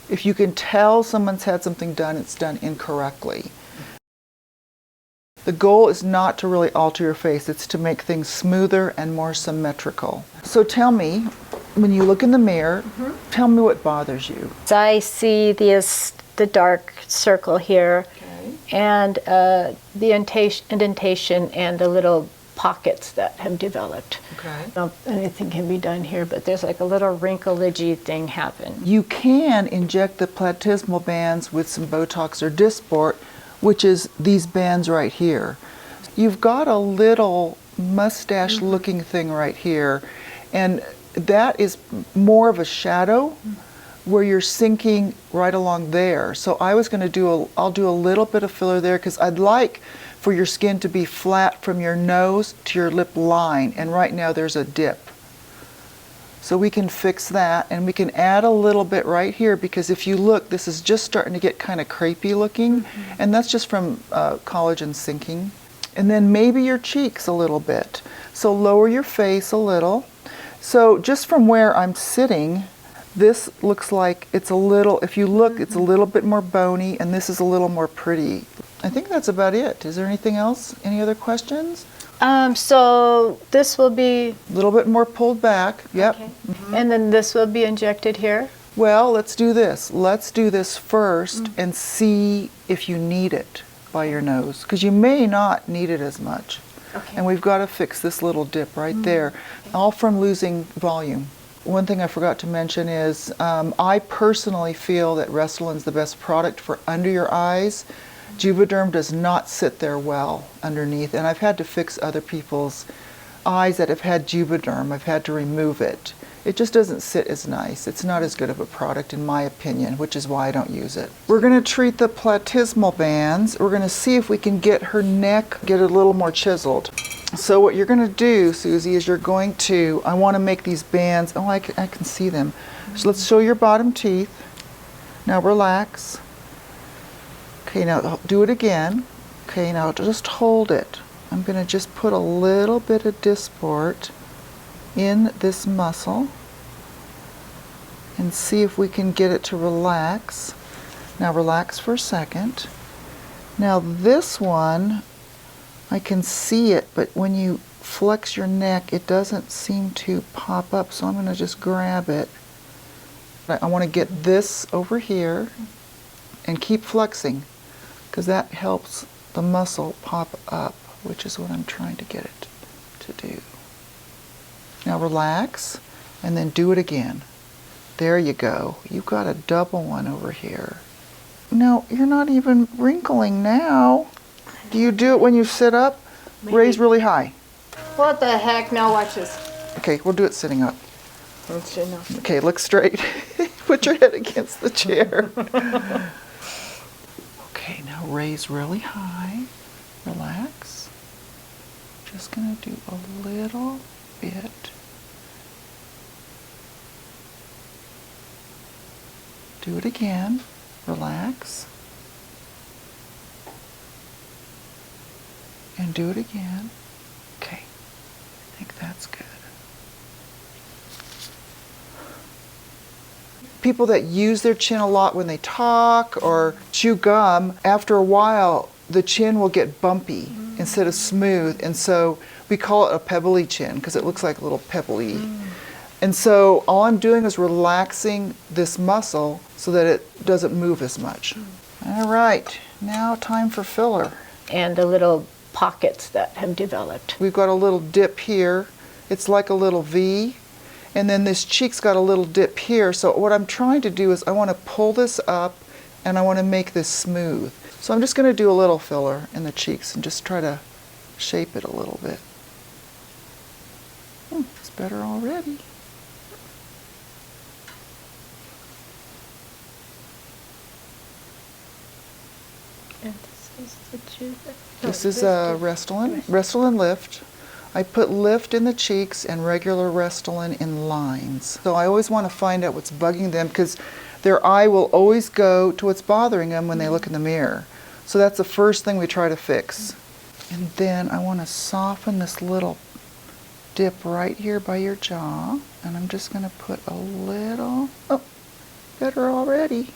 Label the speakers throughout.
Speaker 1: If you can tell someone's had something done, it's done incorrectly. The goal is not to really alter your face, it's to make things smoother and more symmetrical. So tell me, when you look in the mirror, tell me what bothers you.
Speaker 2: I see the dark circle here, and the indentation and the little pockets that have developed.
Speaker 1: Okay.
Speaker 2: I don't know if anything can be done here, but there's like a little wrinkle-edgy thing happen.
Speaker 1: You can inject the Platysmal bands with some Botox or Dysport, which is these bands right here. You've got a little mustache-looking thing right here, and that is more of a shadow where you're sinking right along there. So I was going to I'll do a little bit of filler there because I'd like for your skin to be flat from your nose to your lip line, and right now there's a dip. So we can fix that, and we can add a little bit right here because if you look, this is just starting to get kind of crepey looking, and that's just from collagen sinking. And then maybe your cheeks a little bit. So lower your face a little. So just from where I'm sitting, this looks like it's a little, if you look, it's a little bit more bony, and this is a little more pretty. I think that's about it. Is there anything else? Any other questions?
Speaker 2: So this will be...
Speaker 1: A little bit more pulled back. Yep.
Speaker 2: Okay. And then this will be injected here?
Speaker 1: Well, let's do this. Let's do this first and see if you need it by your nose, because you may not need it as much.
Speaker 2: Okay.
Speaker 1: And we've got to fix this little dip right there, all from losing volume. One thing I forgot to mention is I personally feel that Restylane is the best product for under your eyes. Juvederm does not sit there well underneath, and I've had to fix other people's eyes that have had Juvederm. I've had to remove it. It just doesn't sit as nice. It's not as good of a product in my opinion, which is why I don't use it. We're going to treat the Platysmal bands. We're going to see if we can get her neck, get it a little more chiseled. So what you're going to do, Susie, is you're going to, I want to make these bands, oh, I can see them. So let's show your bottom teeth. Now relax. Okay, now do it again. Okay, now just hold it. I'm going to just put a little bit of Dysport in this muscle and see if we can get it to relax. Now relax for a second. Now this one, I can see it, but when you flex your neck, it doesn't seem to pop up, so I'm going to just grab it. I want to get this over here and keep flexing, because that helps the muscle pop up, which is what I'm trying to get it to do. Now relax, and then do it again. There you go. You've got a double one over here. No, you're not even wrinkling now. Do you do it when you sit up?
Speaker 2: Maybe.
Speaker 1: Raise really high.
Speaker 2: What the heck? Now watch this.
Speaker 1: Okay, we'll do it sitting up. Okay, look straight. Put your head against the chair. Okay, now raise really high. Relax. Just gonna do a little bit. Do it again. Relax. And do it again. Okay, I think that's good. People that use their chin a lot when they talk or chew gum, after a while the chin will get bumpy instead of smooth, and so we call it a pebbly chin because it looks like a little pebbly. And so all I'm doing is relaxing this muscle so that it doesn't move as much. All right, now time for filler.
Speaker 2: And the little pockets that have developed.
Speaker 1: We've got a little dip here. It's like a little V. And then this cheek's got a little dip here. So what I'm trying to do is I want to pull this up and I want to make this smooth. So I'm just going to do a little filler in the cheeks and just try to shape it a little bit. It's better already.
Speaker 2: And this is the Juvederm.
Speaker 1: This is Restylane, Restylane Lift. I put lift in the cheeks and regular Restylane in lines. So I always want to find out what's bugging them because their eye will always go to what's bothering them when they look in the mirror. So that's the first thing we try to fix. And then I want to soften this little dip right here by your jaw. And I'm just going to put a little, Better already.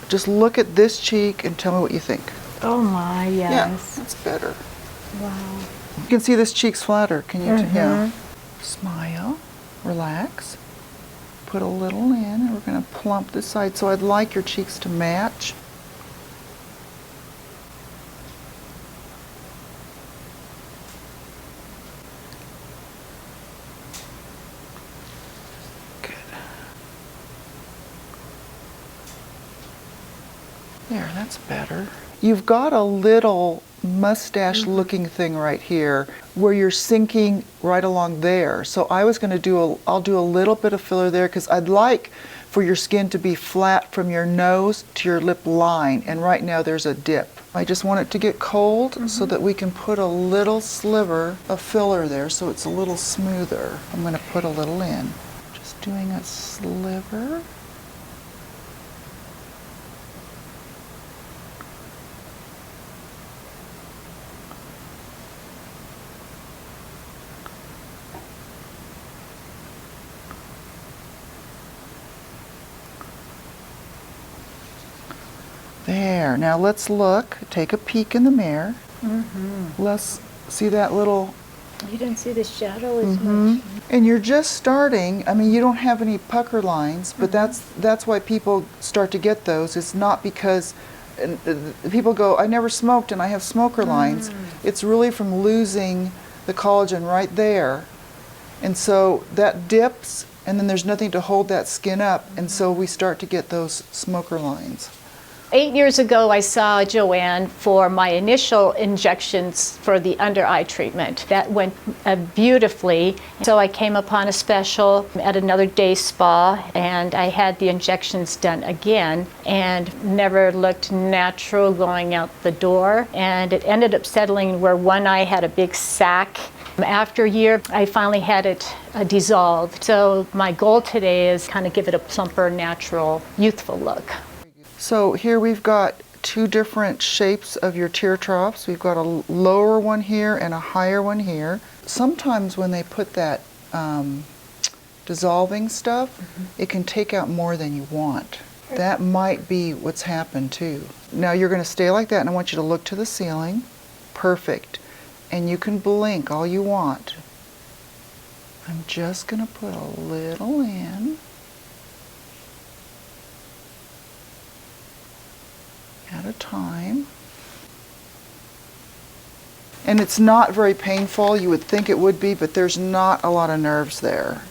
Speaker 1: Just look at this cheek and tell me what you think.
Speaker 2: Oh my, yes.
Speaker 1: Yeah, that's better.
Speaker 2: Wow.
Speaker 1: You can see this cheek's flatter. Can you? Yeah. Smile, relax. Put a little in, and we're going to plump this side. So I'd like your cheeks to match. Good. There, that's better. You've got a little mustache looking thing right here where you're sinking right along there. So I was going to I'll do a little bit of filler there because I'd like for your skin to be flat from your nose to your lip line, and right now there's a dip. I just want it to get cold so that we can put a little sliver of filler there so it's a little smoother. I'm going to put a little in. Just doing a sliver. There, now let's look, take a peek in the mirror. Let's see that little,
Speaker 2: You didn't see the shadow as much.
Speaker 1: and you're just starting, I mean, you don't have any pucker lines, but that's why people start to get those. It's not because people go, I never smoked and I have smoker lines. It's really from losing the collagen right there. And so that dips, and then there's nothing to hold that skin up, and so we start to get those smoker lines.
Speaker 2: 8 years ago, I saw Joann for my initial injections for the under eye treatment. That went beautifully. So I came upon a special at another day spa, and I had the injections done again, and never looked natural going out the door. And it ended up settling where one eye had a big sack. After a year, I finally had it dissolved. So my goal today is kind of give it a plumper, natural, youthful look.
Speaker 1: So here we've got two different shapes of your tear troughs. We've got a lower one here and a higher one here. Sometimes when they put that dissolving stuff, it can take out more than you want. That might be what's happened too. Now you're going to stay like that, and I want you to look to the ceiling. Perfect. And you can blink all you want. I'm just going to put a little in. At a time. And it's not very painful. You would think it would be, but there's not a lot of nerves there.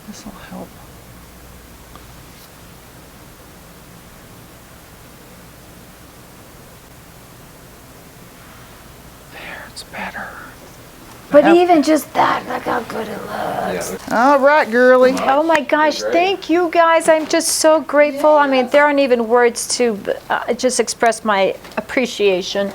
Speaker 1: This will help. There, it's better.
Speaker 2: But even just that, look how good it looks.
Speaker 1: All right, girly.
Speaker 2: Oh my gosh, thank you guys. I'm just so grateful. I mean, there aren't even words to just express my appreciation.